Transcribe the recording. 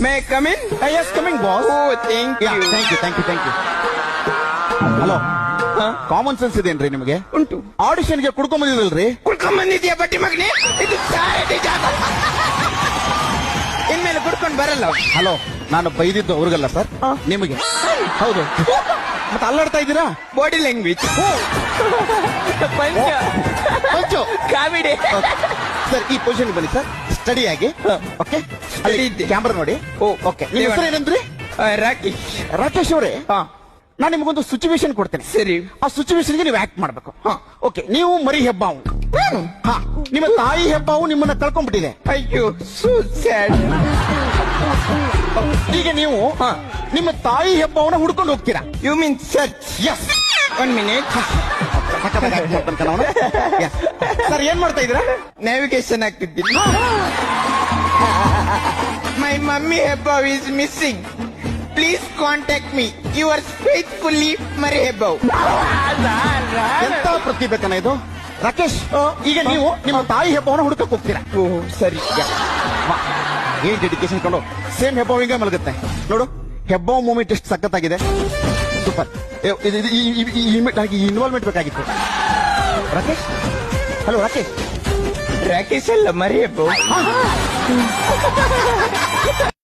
May I come in? Yes, coming, boss. Oh, thank Yeah, you. thank you. Hello, common sense ಇದೆನ್ರಿ ನಿಮಗೆ? ಉಂಟು. ಆಡಿಷನ್ಗೆ ಕುಡ್ಕೊಂಡ್ ಬಂದಿದ್ರಲ್ರಿ? ಕುಡ್ಕೊಂಡ್ ಬಂದಿದ್ಯಾ ಬಟ್ಟಿ ಮಗನೇ? ಇದು ಚಾರಿಟಿ ಜಾಗ. ಇನ್ಮೇಲೆ ಕುಡ್ಕೊಂಡ್ ಬರಲ್ಲ. ಹಲೋ, ನಾನು ಬೈದಿದ್ದು ಅವ್ರಿಗಲ್ಲ ಸರ್, ನಿಮಗೆ. ಹೌದು. ಮತ್ತೆ ಅಲ್ಲಾಡ್ತಾ ಇದ್ದೀರಾ? Body language. ಕೊಂಚ ಕಾಮಿಡಿ. ಸರ್, ಈ ಪೊಸಿಷನ್ ಬನ್ನಿ ಸರ್, ಸ್ಟಡಿ ಆಗಿ. ಓಕೆ, Steady ಇದ್ದೆ. ಕ್ಯಾಮ್ರಾ ನೋಡಿ. ಓಕೆ, ನಿಮ್ಮ ಹೆಸರು ಏನಂದ್ರಿ? ರಾಕೇಶ್. ರಾಕೇಶ್ ಅವರೇ, ನಾನು ನಿಮಗೊಂದು ಸಿಚುವೇಶನ್ ಕೊಡ್ತೇನೆ. ಸರಿ. ಆ ಸಿಚುವೇಶನ್ಗೆ ನೀವು ಆಕ್ಟ್ ಮಾಡ್ಬೇಕು. ಓಕೆ, ನೀವು ಮರಿ ಹೆಬ್ಬಾವು. ನಿಮ್ಮ ತಾಯಿ ಹೆಬ್ಬಾವು ನಿಮ್ಮನ್ನ ಕಳ್ಕೊಂಡ್ಬಿಟ್ಟಿದೆ. ಅಯ್ಯೋ, ಸೋ ಸ್ಯಾಡ್. ಈಗ ನೀವು ನಿಮ್ಮ ತಾಯಿ ಹೆಬ್ಬಾವನ್ನ ಹುಡ್ಕೊಂಡು ಹೋಗ್ತೀರಾ. You mean search? Yes. 1 minute. Sir, ಏನ್ ಮಾಡ್ತಾ ಇದ್ದೀರಾ? ನ್ಯಾವಿಗೇಷನ್ ಆಗ್ತಿದ್ದೀನಿ. My mummy Hebbav is missing. Please contact me. Yours faithfully, Mari Hebbav. ಎಂತ ಪ್ರತಿಭೆತನ ಇದು ರಾಕೇಶ್. ಈಗ ನೀವು ನಿಮ್ಮ ತಾಯಿ ಹೆಬ್ಬಾವನ್ನ ಹುಡುಕಕ್ ಹೋಗ್ತೀರಾ. ಓಹ್, ಸರಿ. ಏನ್ ಡೆಡಿಕೇಶನ್ ಕೊಂಡು ಸೇಮ್ ಹೆಬ್ಬಾವ್ ಹಿಂಗೆ ಮಲಗುತ್ತೆ ನೋಡು. ಹೆಬ್ಬಾವ್ ಮೂಮೆಂಟ್ ಎಷ್ಟು ಸಖತ್ತಾಗಿದೆ. ಸೂಪರ್. ಇನ್ವಾಲ್ವ್ಮೆಂಟ್ ಬೇಕಾಗಿತ್ತು. ರಾಕೇಶ್, ಹಲೋ ರಾಕೇಶ್. ರಾಕೇಶ್ ಅಲ್ಲ, ಮರಿ ಹೆಬ್ಬಾವ್.